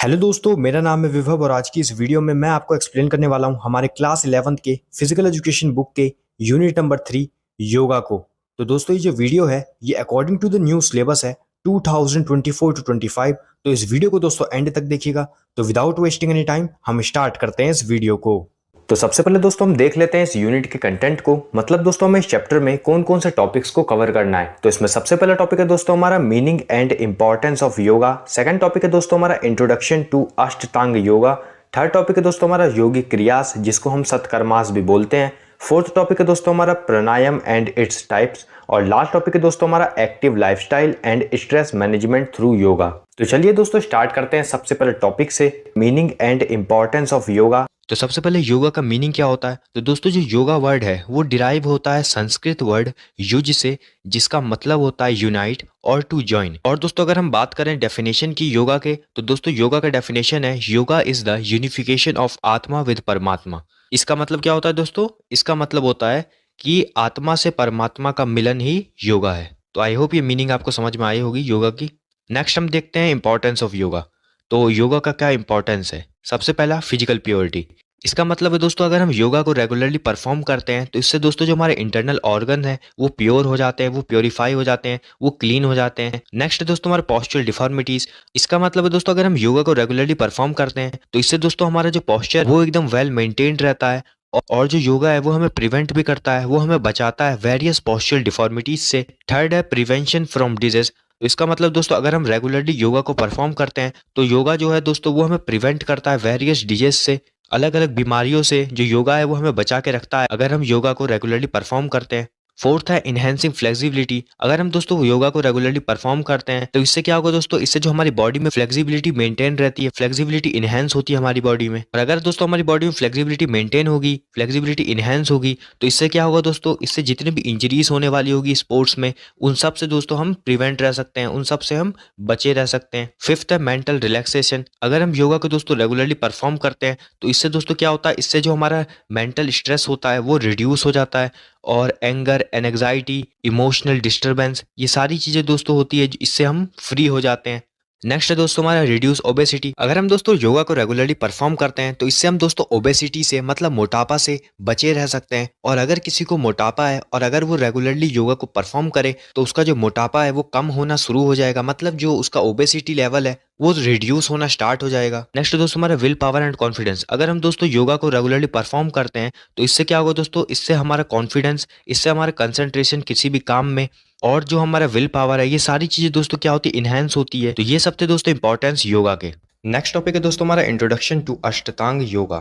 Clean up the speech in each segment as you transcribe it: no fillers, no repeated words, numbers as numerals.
Hello दोस्तों, मेरा नाम है विभव और आज की इस वीडियो में मैं आपको एक्सप्लेन करने वाला हूँ हमारे क्लास 11th के फिजिकल एजुकेशन बुक के यूनिट नंबर 3 योगा को। तो दोस्तों, ये जो वीडियो है ये according to the new syllabus है 2024 टू 25। तो इस वीडियो को दोस्तों एंड तक देखिएगा। तो विदाउट वेस्टिंग एनी टाइम हम स्टार्ट करते हैं इस वीडियो को। तो सबसे पहले दोस्तों हम देख लेते हैं इस यूनिट के कंटेंट को। मतलब दोस्तों हमें इस चैप्टर में कौन कौन से टॉपिक्स को कवर करना है। तो इसमें सबसे पहला टॉपिक है दोस्तों हमारा meaning and importance of yoga. Second topic है दोस्तों हमारा introduction to Ashtanga yoga. Third topic है दोस्तों हमारा योगिक क्रियास, जिसको हम सत्कर्मास भी बोलते हैं। फोर्थ टॉपिक है दोस्तों हमारा प्राणायाम एंड इट्स टाइप्स। और लास्ट टॉपिक है दोस्तों हमारा active lifestyle and stress management through yoga. तो चलिए दोस्तों स्टार्ट करते हैं सबसे पहले टॉपिक से, meaning and importance of yoga. तो सबसे पहले योगा का मीनिंग क्या होता है। तो दोस्तों जो योगा वर्ड है वो डिराइव होता है संस्कृत वर्ड युज से, जिसका मतलब होता है यूनाइट और टू जॉइन। और दोस्तों अगर हम बात करें डेफिनेशन की योगा के, तो दोस्तों योगा का डेफिनेशन है yoga is the unification of आत्मा विद परमात्मा। इसका मतलब क्या होता है दोस्तों, इसका मतलब होता है कि आत्मा से परमात्मा का मिलन ही योगा है। तो आई होप ये मीनिंग आपको समझ में आई होगी योगा की। नेक्स्ट हम देखते हैं इंपॉर्टेंस ऑफ योगा। तो योगा का क्या इंपॉर्टेंस है। सबसे पहला फिजिकल प्योरिटी। इसका मतलब है दोस्तों अगर हम योगा को रेगुलरली परफॉर्म करते हैं तो इससे दोस्तों जो हमारे इंटरनल ऑर्गन है वो प्योर हो जाते हैं, वो प्योरीफाई हो जाते हैं, वो क्लीन हो जाते हैं। नेक्स्ट दोस्तों हमारे पॉस्चरल डिफॉर्मिटीज। इसका मतलब है दोस्तों अगर हम योगा को रेगुलरली परफॉर्म करते हैं तो इससे दोस्तों हमारा जो पॉस्चर वो एकदम वेल मेंटेन्ड रहता है। और जो योगा है वो हमें प्रिवेंट भी करता है, वो हमें बचाता है वेरियस पॉस्चरल डिफॉर्मिटीज से। थर्ड है प्रिवेंशन फ्रॉम डिजीज। तो इसका मतलब दोस्तों अगर हम रेगुलरली योगा को परफॉर्म करते हैं तो योगा जो है दोस्तों वो हमें प्रिवेंट करता है वेरियस डिजीज से, अलग अलग बीमारियों से। जो योगा है वो हमें बचा के रखता है अगर हम योगा को रेगुलरली परफॉर्म करते हैं। फोर्थ है इनहेंसिंग फ्लेक्सिबिलिटी। अगर हम दोस्तों योगा को रेगुलरली परफॉर्म करते हैं तो इससे क्या होगा दोस्तों, इससे जो हमारी बॉडी में फ्लेक्सिबिलिटी मेंटेन रहती है, फ्लेक्सिबिलिटी इनहेंस होती है हमारी बॉडी में। और अगर दोस्तों हमारी बॉडी में फ्लेक्सिबिलिटी मेंटेन होगी, फ्लेक्सिबिलिटी इनहेंस होगी, तो इससे क्या होगा दोस्तों, इससे जितने भी इंजरीज होने वाली होगी स्पोर्ट्स में उन सब से दोस्तों हम प्रिवेंट रह सकते हैं, उन सब से हम बचे रह सकते हैं। फिफ्थ है मेंटल रिलैक्सेशन। अगर हम योगा को दोस्तों रेगुलरली परफॉर्म करते हैं तो इससे दोस्तों क्या होता है, इससे जो हमारा मेंटल स्ट्रेस होता है वो रिड्यूस हो जाता है। और एंगर, एंग्जाइटी, इमोशनल डिस्टर्बेंस, ये सारी चीजें दोस्तों होती है, इससे हम फ्री हो जाते हैं। नेक्स्ट है दोस्तों हमारा रिड्यूस ओबेसिटी। अगर हम दोस्तों योगा को रेगुलरली परफॉर्म करते हैं तो इससे हम दोस्तों ओबेसिटी से मतलब मोटापा से बचे रह सकते हैं। और अगर किसी को मोटापा है और अगर वो रेगुलरली योगा को परफॉर्म करे तो उसका जो मोटापा है वो कम होना शुरू हो जाएगा, मतलब जो उसका ओबेसिटी लेवल है वो रिड्यूस होना स्टार्ट हो जाएगा। नेक्स्ट दोस्तों हमारा विल पावर एंड कॉन्फिडेंस। अगर हम दोस्तों योगा को रेगुलरली परफॉर्म करते हैं तो इससे क्या होगा दोस्तों, इससे हमारा कॉन्फिडेंस, इससे हमारा कंसंट्रेशन किसी भी काम में और जो हमारा विल पावर है, ये सारी चीजें दोस्तों क्या होती है, इनहेंस होती है। तो ये सब थे दोस्तों इंपॉर्टेंस योगा के। नेक्स्ट टॉपिक है दोस्तों हमारा इंट्रोडक्शन टू अष्टांग योगा।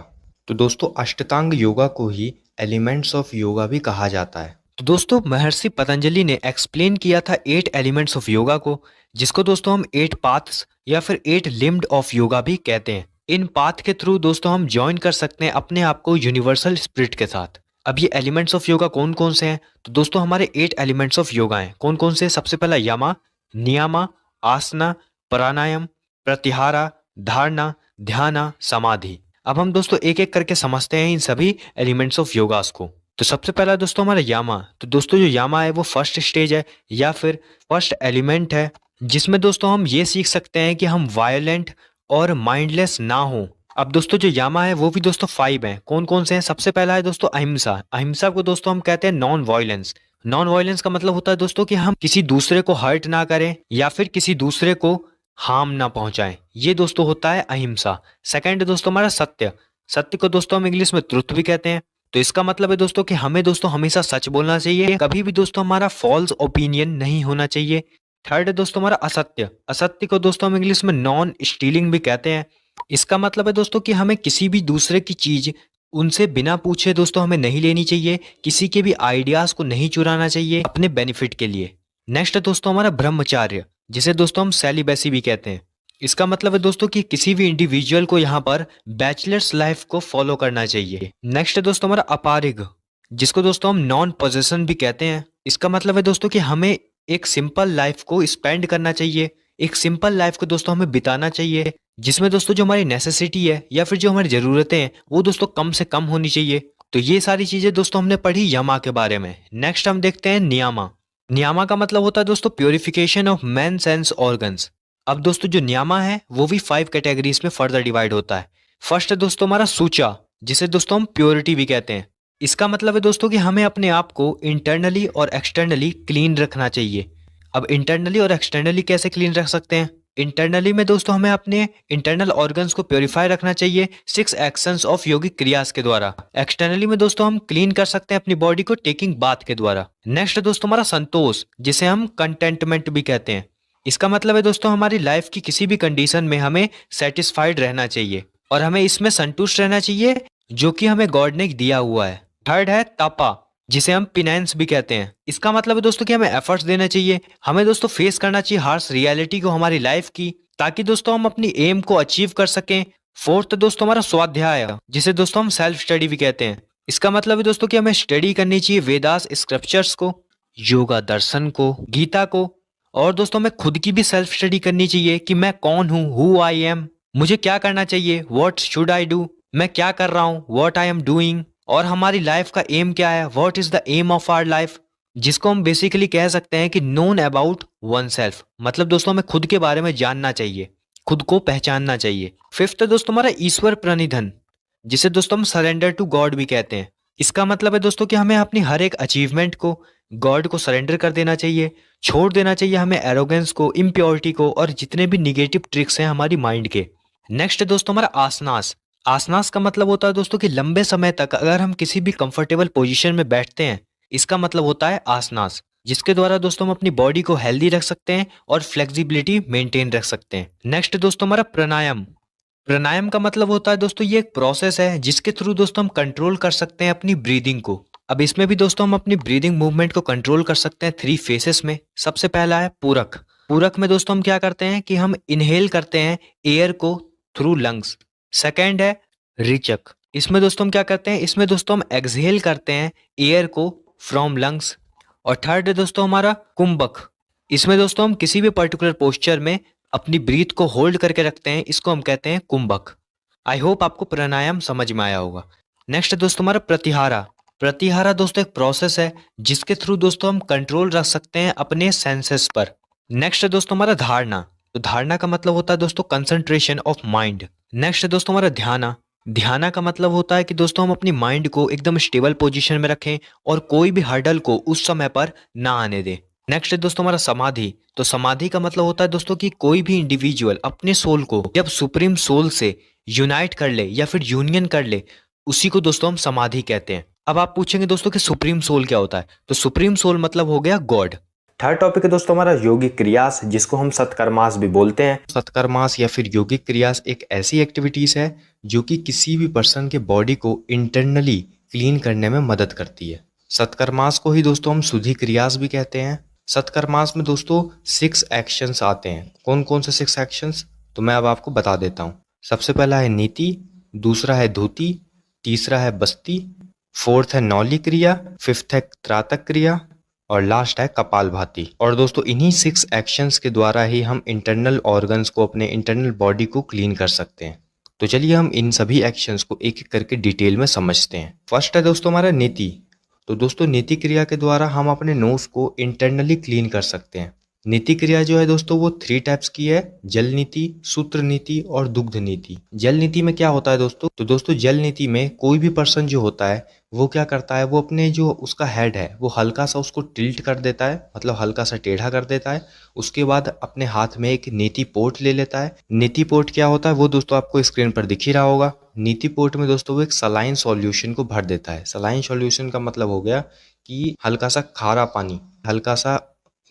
तो दोस्तों अष्टांग योगा को ही एलिमेंट्स ऑफ योगा भी कहा जाता है। तो दोस्तों महर्षि पतंजलि ने एक्सप्लेन किया था 8 एलिमेंट्स ऑफ योगा को, जिसको दोस्तों हम 8 पाथ्स या फिर 8 लिम्ड ऑफ योगा भी कहते हैं। इन पाथ के थ्रू दोस्तों हम ज्वाइन कर सकते हैं अपने आप को यूनिवर्सल स्पिरिट के साथ। अब ये एलिमेंट्स ऑफ योगा कौन कौन से हैं। तो दोस्तों हमारे 8 एलिमेंट्स ऑफ योगा हैं। कौन कौन से। सबसे पहला यमा, नियमा, आसना, प्राणायाम, प्रत्याहारा, धारणा, ध्यान, समाधि। अब हम दोस्तों एक एक करके समझते हैं इन सभी एलिमेंट्स ऑफ योगास को। तो सबसे पहला दोस्तों हमारा यामा। तो दोस्तों जो यामा है वो फर्स्ट स्टेज है या फिर फर्स्ट एलिमेंट है, जिसमें दोस्तों हम ये सीख सकते हैं कि हम वायलेंट और माइंडलेस ना हो। अब दोस्तों जो यामा है वो भी दोस्तों 5 हैं। कौन कौन से हैं। सबसे पहला है दोस्तों अहिंसा। अहिंसा को दोस्तों हम कहते हैं नॉन वायलेंस। नॉन वायलेंस का मतलब होता है दोस्तों कि हम किसी दूसरे को हर्ट ना करें या फिर किसी दूसरे को हार्म ना पहुंचाएं, ये दोस्तों होता है अहिंसा। सेकंड दोस्तों हमारा सत्य। सत्य को दोस्तों हम इंग्लिश में ट्रुथ भी कहते हैं। तो इसका मतलब है दोस्तों कि हमें दोस्तों हमेशा सच बोलना चाहिए, कभी भी दोस्तों हमारा फॉल्स ओपिनियन नहीं होना चाहिए। थर्ड है दोस्तों हमारा असत्य। असत्य को दोस्तों हम इंग्लिश में नॉन स्टीलिंग भी कहते हैं। इसका मतलब है दोस्तों कि हमें किसी भी दूसरे की चीज उनसे बिना पूछे दोस्तों हमें नहीं लेनी चाहिए, किसी के भी आइडियाज को नहीं चुराना चाहिए अपने बेनिफिट के लिए। नेक्स्ट है दोस्तों हमारा ब्रह्मचार्य, जिसे दोस्तों हम सेलिबेसी भी कहते हैं। इसका मतलब है दोस्तों कि किसी भी इंडिविजुअल को यहाँ पर बैचलर्स लाइफ को फॉलो करना चाहिए। नेक्स्ट है दोस्तों हमारा अपारिग, जिसको दोस्तों हम नॉन पोजेशन भी कहते हैं। इसका मतलब है दोस्तों कि हमें एक सिंपल लाइफ को स्पेंड करना चाहिए, एक सिंपल लाइफ को दोस्तों हमें बिताना चाहिए, जिसमें दोस्तों जो हमारी नेसेसिटी है या फिर जो हमारी ज़रूरतें हैं वो दोस्तों कम से कम होनी चाहिए। तो ये सारी चीज़ें दोस्तों हमने पढ़ी यमा के बारे में। नेक्स्ट हम देखते हैं नियामा। नियामा का मतलब होता है दोस्तों purification of man sense organs. अब दोस्तों जो न्यामा है वो भी 5 कैटेगरीज में फर्दर डिवाइड होता है। फर्स्ट है दोस्तों हमारा सूचा, जिसे दोस्तों हम प्योरिटी भी कहते हैं। इसका मतलब है दोस्तों कि हमें अपने आप को इंटरनली और एक्सटर्नली क्लीन रखना चाहिए। अब इंटरनली और एक्सटर्नली कैसे क्लीन रख सकते हैं? इंटरनली में दोस्तों हमें अपने इंटरनल ऑर्गन्स को प्योरीफाई रखना चाहिए 6 एक्शंस ऑफ योगिक क्रियास के द्वारा। एक्सटर्नली में दोस्तों हम क्लीन कर सकते हैं अपनी बॉडी को टेकिंग बाथ के द्वारा। नेक्स्ट दोस्तों हमारा संतोष, जिसे हम कंटेंटमेंट भी कहते हैं। इसका मतलब है दोस्तों हमारी लाइफ की किसी भी कंडीशन में हमें सेटिस्फाइड रहना चाहिए और हमें इसमें संतुष्ट रहना चाहिए जो कि हमें गॉड ने दिया हुआ है। थर्ड है तपा, जिसे हम पिनेंस भी कहते हैं। इसका मतलब है दोस्तों कि हमें एफर्ट्स देना चाहिए, हमें दोस्तों फेस करना चाहिए हार्श रियलिटी को हमारी लाइफ की, ताकि दोस्तों हम अपनी एम को अचीव कर सकें। फोर्थ दोस्तों हमारा स्वाध्याय, जिसे दोस्तों हम सेल्फ स्टडी भी कहते हैं। इसका मतलब है दोस्तों कि हमें स्टडी करनी चाहिए वेदास स्क्रिप्चर्स को, योगा दर्शन को, गीता को, और दोस्तों हमें खुद की भी सेल्फ स्टडी करनी चाहिए कि मैं कौन हूँ, हु आई एम, मुझे क्या करना चाहिए, व्हाट शुड आई डू, मैं क्या कर रहा हूँ, व्हाट आई एम डूइंग, और हमारी लाइफ का एम क्या है, what is the aim of our life, जिसको हम बेसिकली कह सकते हैं कि नोन अबाउट वन सेल्फ। मतलब दोस्तों हमें खुद के बारे में जानना चाहिए, खुद को पहचानना चाहिए। फिफ्थ है दोस्तों हमारा ईश्वर प्रणिधन, जिसे दोस्तों हम सरेंडर टू गॉड भी कहते हैं। इसका मतलब है दोस्तों कि हमें अपनी हर एक अचीवमेंट को गॉड को सरेंडर कर देना चाहिए, छोड़ देना चाहिए हमें एरोगेंस को, इम्प्योरिटी को, और जितने भी निगेटिव ट्रिक्स हैं हमारी माइंड के। नेक्स्ट है दोस्तों हमारा आसनास। आसनास का मतलब होता है दोस्तों कि लंबे समय तक अगर हम किसी भी कंफर्टेबल पोजीशन में बैठते हैं, इसका मतलब होता है आसनास, जिसके द्वारा दोस्तों हम अपनी बॉडी को हेल्दी रख सकते हैं और फ्लेक्सिबिलिटी मेंटेन रख सकते हैं। नेक्स्ट दोस्तों हमारा प्राणायाम। प्राणायाम का मतलब होता है दोस्तों ये एक प्रोसेस है जिसके थ्रू दोस्तों हम कंट्रोल कर सकते हैं अपनी ब्रीदिंग को। अब इसमें भी दोस्तों हम अपनी ब्रीदिंग मूवमेंट को कंट्रोल कर सकते हैं 3 फेसेस में। सबसे पहला है पूरक। पूरक में दोस्तों हम क्या करते हैं कि हम इनहेल करते हैं एयर को थ्रू लंग्स। सेकेंड है रिचक। इसमें दोस्तों हम क्या करते हैं, इसमें दोस्तों हम एक्सहेल करते हैं एयर को फ्रॉम लंग्स। और थर्ड है दोस्तों हमारा कुंभक। इसमें दोस्तों हम किसी भी पर्टिकुलर पोस्चर में अपनी ब्रीथ को होल्ड करके रखते हैं, इसको हम कहते हैं कुंभक। आई होप आपको प्राणायाम समझ में आया होगा। नेक्स्ट है दोस्तों हमारा प्रतिहारा। प्रतिहारा दोस्तों एक प्रोसेस है जिसके थ्रू दोस्तों हम कंट्रोल रख सकते हैं अपने सेंसेस पर। नेक्स्ट है दोस्तों हमारा धारणा। तो धारणा का मतलब होता है दोस्तों कंसंट्रेशन ऑफ माइंड। नेक्स्ट है दोस्तों हमारा ध्याना। ध्याना का मतलब होता है कि दोस्तों हम अपनी माइंड को एकदम स्टेबल पोजीशन में रखें और कोई भी हर्डल को उस समय पर ना आने दें। नेक्स्ट है दोस्तों हमारा समाधि। तो समाधि का मतलब होता है दोस्तों कि कोई भी इंडिविजुअल अपने सोल को जब सुप्रीम सोल से यूनाइट कर ले या फिर यूनियन कर ले, उसी को दोस्तों हम समाधि कहते हैं। अब आप पूछेंगे दोस्तों कि सुप्रीम सोल क्या होता है? तो सुप्रीम सोल मतलब हो गया गॉड। थर्ड टॉपिक है दोस्तों हमारा योगिक क्रियास, जिसको हम सत्कर्मास भी बोलते हैं। सत्कर्मास या फिर योगिक क्रियास एक ऐसी एक्टिविटीज है जो कि किसी भी पर्सन के बॉडी को इंटरनली क्लीन करने में मदद करती है। सत्कर्मास को ही दोस्तों हम शुद्धि क्रियास भी कहते हैं। सत्कर्मास में दोस्तों 6 एक्शंस आते हैं। कौन कौन से 6 एक्शंस? तो मैं अब आपको बता देता हूँ। सबसे पहला है नीति, दूसरा है धोती, तीसरा है बस्ती, फोर्थ है नौली क्रिया, फिफ्थ है त्रातक क्रिया, और लास्ट है कपालभाति। और दोस्तों इन्हीं 6 एक्शंस के द्वारा ही हम इंटरनल ऑर्गन्स को, अपने इंटरनल बॉडी को क्लीन कर सकते हैं। तो चलिए हम इन सभी एक्शंस को एक एक करके डिटेल में समझते हैं। फर्स्ट है दोस्तों हमारा नीति। तो दोस्तों नीति क्रिया के द्वारा हम अपने नोज को इंटरनली क्लीन कर सकते हैं। नीति क्रिया जो है दोस्तों वो 3 टाइप्स की है, जल नीति, सूत्र नीति और दुग्ध नीति। जल नीति में क्या होता है दोस्तों? तो दोस्तों जल नीति में कोई भी पर्सन जो होता है वो क्या करता है, वो अपने जो उसका हेड है वो हल्का सा उसको टिल्ट कर देता है, मतलब हल्का सा टेढ़ा कर देता है। उसके बाद अपने हाथ में एक नीति पोट ले लेता है। नीति पोट क्या होता है वो दोस्तों आपको स्क्रीन पर दिख ही रहा होगा। नीति पोट में दोस्तों वो एक सलाइन सॉल्यूशन को भर देता है। सलाइन सॉल्यूशन का मतलब हो गया कि हल्का सा खारा पानी, हल्का सा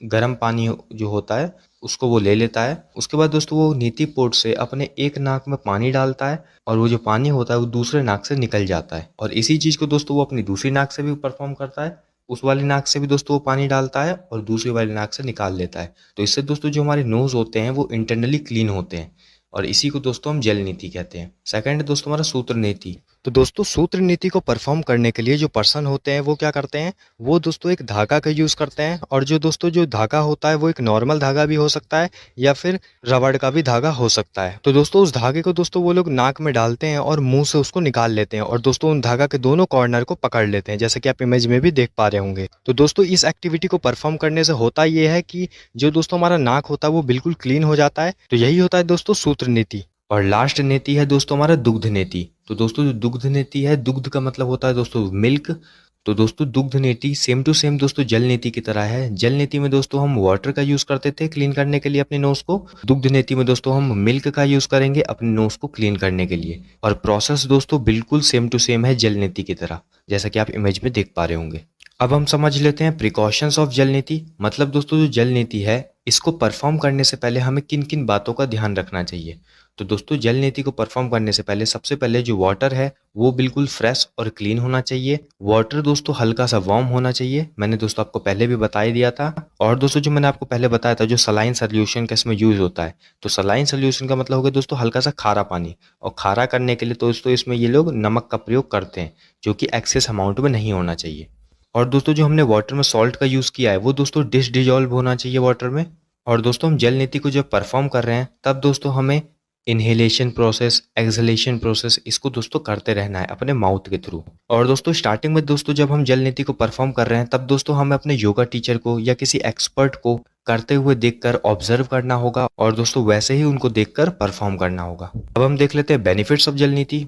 गर्म पानी जो होता है उसको वो ले लेता है। उसके बाद दोस्तों वो नीति पोट से अपने एक नाक में पानी डालता है और वो जो पानी होता है वो दूसरे नाक से निकल जाता है। और इसी चीज़ को दोस्तों वो अपनी दूसरी नाक से भी परफॉर्म करता है। उस वाली नाक से भी दोस्तों वो पानी डालता है और दूसरी वाली नाक से निकाल लेता है। तो इससे दोस्तों जो हमारे नोज होते हैं वो इंटरनली क्लीन होते हैं और इसी को दोस्तों हम जल नीति कहते हैं। सेकंड है दोस्तों हमारा सूत्र नीति। तो दोस्तों सूत्र नीति को परफॉर्म करने के लिए जो पर्सन होते हैं वो क्या करते हैं, वो दोस्तों एक धागा का यूज़ करते हैं। और जो दोस्तों जो धागा होता है वो एक नॉर्मल धागा भी हो सकता है या फिर रबड़ का भी धागा हो सकता है। तो दोस्तों उस धागे को दोस्तों वो लोग नाक में डालते हैं और मुंह से उसको निकाल लेते हैं और दोस्तों उन धागा के दोनों कॉर्नर को पकड़ लेते हैं, जैसे कि आप इमेज में भी देख पा रहे होंगे। तो दोस्तों इस एक्टिविटी को परफॉर्म करने से होता ये है कि जो दोस्तों हमारा नाक होता है वो बिल्कुल क्लीन हो जाता है। तो यही होता है दोस्तों सूत्र नीति। और लास्ट नीति है दोस्तों हमारा दुग्ध नीति। तो दोस्तों जो दुग्ध नीति है, दुग्ध का मतलब होता है दोस्तों मिल्क। तो दोस्तों दुग्ध नीति सेम टू सेम दोस्तों जल नीति की तरह है। जल नीति में दोस्तों हम वाटर का यूज करते थे क्लीन करने के लिए अपने नोज को। दुग्ध नीति में दोस्तों हम मिल्क का यूज करेंगे अपने नोज को क्लीन करने के लिए। और प्रोसेस दोस्तों बिल्कुल सेम टू सेम है जल नीति की तरह, जैसा कि आप इमेज में देख पा रहे होंगे। अब हम समझ लेते हैं प्रिकॉशंस ऑफ जल नीति। मतलब दोस्तों जो जल नीति है इसको परफॉर्म करने से पहले हमें किन किन बातों का ध्यान रखना चाहिए। तो दोस्तों जल नीति को परफॉर्म करने से पहले सबसे पहले जो वाटर है वो बिल्कुल फ्रेश और क्लीन होना चाहिए। वाटर दोस्तों हल्का सा वार्म होना चाहिए, मैंने दोस्तों आपको पहले भी बता ही दिया था। और दोस्तों जो मैंने आपको पहले बताया था जो सलाइन सोल्यूशन का इसमें यूज होता है, तो सलाइन सोल्यूशन का मतलब हो गया दोस्तों हल्का सा खारा पानी। और खारा करने के लिए दोस्तों इसमें ये लोग नमक का प्रयोग करते हैं, जो कि एक्सेस अमाउंट में नहीं होना चाहिए। और दोस्तों जो हमने वाटर में सॉल्ट का यूज़ किया है वो दोस्तों डिसडिजॉल्व होना चाहिए वाटर में। और दोस्तों हम जल नीति को जब परफॉर्म कर रहे हैं तब दोस्तों हमें इनहेलेशन प्रोसेस, एक्सहेलेशन प्रोसेस इसको दोस्तों करते रहना है अपने माउथ के थ्रू। और दोस्तों स्टार्टिंग में दोस्तों जब हम जल नीति को परफॉर्म कर रहे हैं तब दोस्तों हमें अपने योगा टीचर को या किसी एक्सपर्ट को करते हुए देखकर ऑब्जर्व करना होगा और दोस्तों वैसे ही उनको देखकर परफॉर्म करना होगा। अब हम देख लेते हैं बेनिफिट्स ऑफ जल नीति।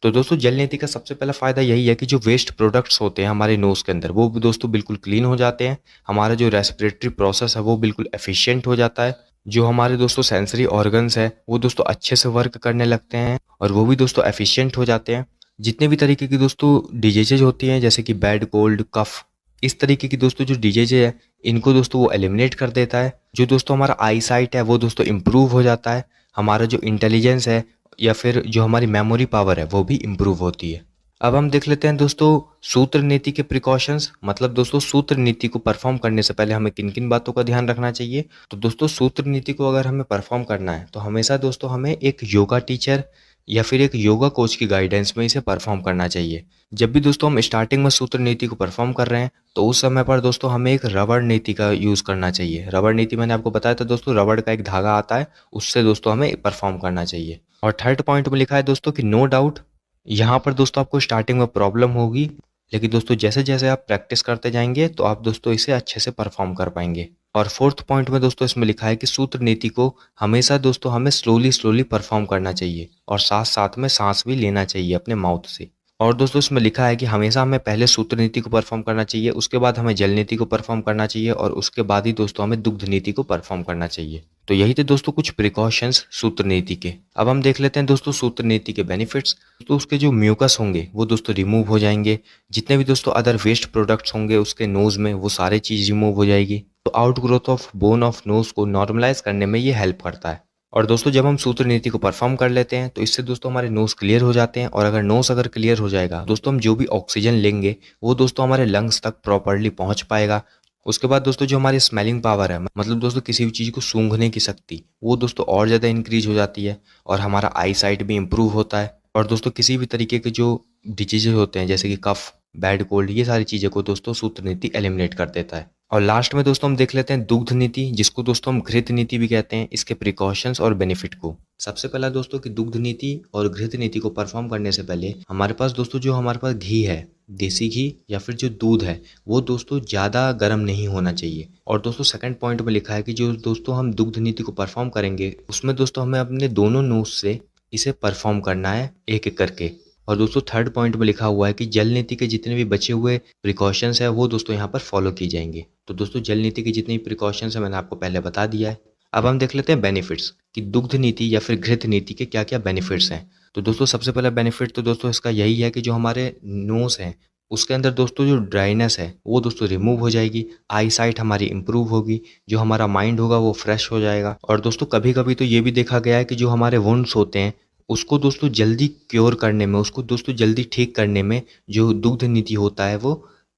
तो दोस्तों जल नीति का सबसे पहला फायदा यही है कि जो वेस्ट प्रोडक्ट्स होते हैं हमारे नोज के अंदर वो भी दोस्तों बिल्कुल क्लीन हो जाते हैं। हमारा जो रेस्पिरेटरी प्रोसेस है वो बिल्कुल एफिशिएंट हो जाता है। जो हमारे दोस्तों सेंसरी ऑर्गन्स है वो दोस्तों अच्छे से वर्क करने लगते हैं और वो भी दोस्तों एफिशिएंट हो जाते हैं। जितने भी तरीके की दोस्तों डिजीजेज होती हैं जैसे कि बैड कोल्ड, कफ, इस तरीके की दोस्तों जो डिजीज है इनको दोस्तों वो एलिमिनेट कर देता है। जो दोस्तों हमारा आई साइट है वो दोस्तों इम्प्रूव हो जाता है। हमारा जो इंटेलिजेंस है या फिर जो हमारी मेमोरी पावर है वो भी इम्प्रूव होती है। अब हम देख लेते हैं दोस्तों सूत्र नीति के प्रिकॉशंस। मतलब दोस्तों सूत्र नीति को परफॉर्म करने से पहले हमें किन किन बातों का ध्यान रखना चाहिए। तो दोस्तों सूत्र नीति को अगर हमें परफॉर्म करना है तो हमेशा दोस्तों हमें एक योगा टीचर या फिर एक योगा कोच की गाइडेंस में इसे परफॉर्म करना चाहिए। जब भी दोस्तों हम स्टार्टिंग में सूत्र नीति को परफॉर्म कर रहे हैं तो उस समय पर दोस्तों हमें एक रबड़ नीति का यूज़ करना चाहिए। रबड़ नीति मैंने आपको बताया था दोस्तों, रबड़ का एक धागा आता है उससे दोस्तों हमें परफॉर्म करना चाहिए। और थर्ड पॉइंट में लिखा है दोस्तों कि नो डाउट, यहाँ पर दोस्तों आपको स्टार्टिंग में प्रॉब्लम होगी लेकिन दोस्तों जैसे जैसे आप प्रैक्टिस करते जाएंगे तो आप दोस्तों इसे अच्छे से परफॉर्म कर पाएंगे। और फोर्थ पॉइंट में दोस्तों इसमें लिखा है कि सूत्र नीति को हमेशा दोस्तों हमें स्लोली स्लोली परफॉर्म करना चाहिए और साथ साथ में सांस भी लेना चाहिए अपने माउथ से। और दोस्तों इसमें लिखा है कि हमेशा हमें पहले सूत्र नीति को परफॉर्म करना चाहिए, उसके बाद हमें जल नीति को परफॉर्म करना चाहिए और उसके बाद ही दोस्तों हमें दुग्ध नीति को परफॉर्म करना चाहिए। तो यही थे दोस्तों कुछ प्रिकॉशंस सूत्र नीति के। अब हम देख लेते हैं दोस्तों सूत्र नीति के बेनिफिट्स। तो उसके जो म्यूकस होंगे वो दोस्तों रिमूव हो जाएंगे। जितने भी दोस्तों अदर वेस्ट प्रोडक्ट्स होंगे उसके नोज में वो सारे चीज़ रिमूव हो जाएगी। तो out growth of bone of nose को नॉर्मलाइज करने में ये हेल्प करता है। और दोस्तों जब हम सूत्र नीति को परफॉर्म कर लेते हैं तो इससे दोस्तों हमारे नोज क्लियर हो जाते हैं। और अगर नोज अगर क्लियर हो जाएगा दोस्तों हम जो भी ऑक्सीजन लेंगे वो दोस्तों हमारे लंग्स तक प्रॉपरली पहुंच पाएगा। उसके बाद दोस्तों जो हमारी स्मेलिंग पावर है, मतलब दोस्तों किसी भी चीज़ को सूंघने की शक्ति, वो दोस्तों और ज़्यादा इंक्रीज हो जाती है और हमारा आई साइट भी इम्प्रूव होता है। और दोस्तों किसी भी तरीके के जो डिजीजेज होते हैं जैसे कि कफ, बैड कोल्ड, ये सारी चीज़ों को दोस्तों सूत्र नीति एलिमिनेट कर देता है। और लास्ट में दोस्तों हम देख लेते हैं दुग्ध नीति, जिसको दोस्तों हम घृत नीति भी कहते हैं, इसके प्रिकॉशंस और बेनिफिट को। सबसे पहला दोस्तों कि दुग्ध नीति और घृत नीति को परफॉर्म करने से पहले हमारे पास दोस्तों जो हमारे पास घी है, देसी घी या फिर जो दूध है, वो दोस्तों ज़्यादा गर्म नहीं होना चाहिए। और दोस्तों सेकंड पॉइंट में लिखा है कि जो दोस्तों हम दुग्ध नीति को परफॉर्म करेंगे उसमें दोस्तों हमें अपने दोनों नोज से इसे परफॉर्म करना है एक एक करके। और दोस्तों थर्ड पॉइंट में लिखा हुआ है कि जल नीति के जितने भी बचे हुए प्रिकॉशंस है वो दोस्तों यहाँ पर फॉलो की जाएंगे। तो दोस्तों जल नीति की जितनी प्रिकॉशंस है मैंने आपको पहले बता दिया है। अब हम देख लेते हैं बेनिफिट्स कि दुग्ध नीति या फिर घृत नीति के क्या क्या बेनिफिट्स हैं। तो दोस्तों सबसे पहला बेनिफिट तो दोस्तों इसका यही है कि जो हमारे नोज है उसके अंदर दोस्तों जो ड्राइनेस है वो दोस्तों रिमूव हो जाएगी। आई साइट हमारी इंप्रूव होगी, जो हमारा माइंड होगा वो फ्रेश हो जाएगा। और दोस्तों कभी कभी तो ये भी देखा गया है कि जो हमारे वुंड्स होते हैं उसको दोस्तों जल्दी क्योर करने में, उसको दोस्तों जल्दी ठीक करने में जो दुग्ध नीति होता है वो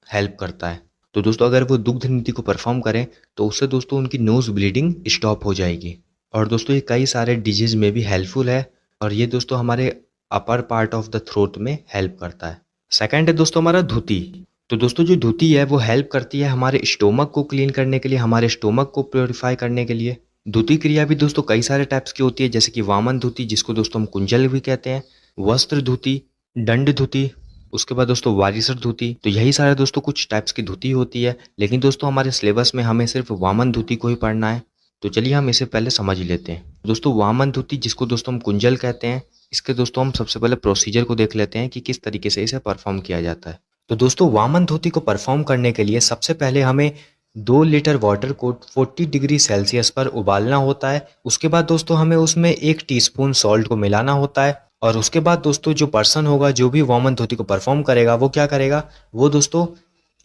हेल्प करता है। तो दोस्तों अगर वो दुग्ध नीति को परफॉर्म करें तो उससे दोस्तों उनकी नोज ब्लीडिंग स्टॉप हो जाएगी। और दोस्तों ये कई सारे डिजीज़ में भी हेल्पफुल है और ये दोस्तों हमारे upper part of the throat में हेल्प करता है। सेकंड है दोस्तों हमारा धुती। तो दोस्तों जो धुती है वो हेल्प करती है हमारे स्टोमक को क्लीन करने के लिए, हमारे स्टोमक को प्योरीफाई करने के लिए। धुती क्रिया भी दोस्तों कई सारे टाइप्स की होती है, जैसे कि वामन धुती जिसको दोस्तों हम कुंजल भी कहते हैं, वस्त्र धुती, दंड धुती, उसके बाद दोस्तों वारिसर धुती। तो यही सारे दोस्तों कुछ टाइप्स की धुती होती है, लेकिन दोस्तों हमारे सिलेबस में हमें सिर्फ वामन धुती को ही पढ़ना है। तो चलिए हम इसे पहले समझ ही लेते हैं। दोस्तों वामन धुती जिसको दोस्तों हम कुंजल कहते हैं, इसके दोस्तों हम सबसे पहले प्रोसीजर को देख लेते हैं कि किस तरीके से इसे परफॉर्म किया जाता है। तो दोस्तों वामन धोती को परफॉर्म करने के लिए सबसे पहले हमें 2 लीटर वाटर को 40 डिग्री सेल्सियस पर उबालना होता है। उसके बाद दोस्तों हमें उसमें 1 टीस्पून सॉल्ट को मिलाना होता है। और उसके बाद दोस्तों जो पर्सन होगा, जो भी वामन धोती को परफॉर्म करेगा, वो क्या करेगा, वो दोस्तों